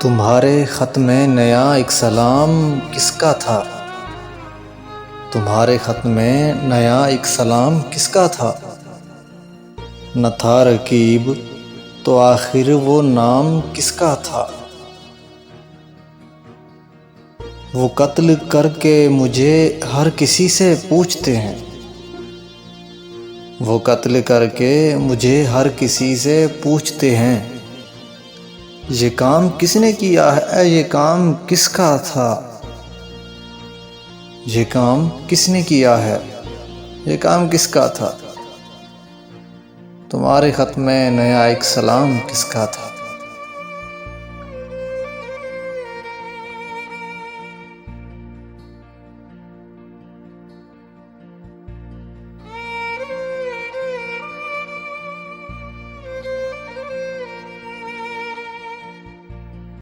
तुम्हारे ख़त में नया एक सलाम किसका था। तुम्हारे ख़त में नया एक सलाम किसका था। न था रकीब तो आखिर वो नाम किसका था। वो कत्ल करके मुझे हर किसी से पूछते हैं। वो कत्ल करके मुझे हर किसी से पूछते हैं। ये काम किसने किया है, ये काम किसका था। ये काम किसने किया है, ये काम किसका था। तुम्हारे ख़त में नया एक सलाम किसका था।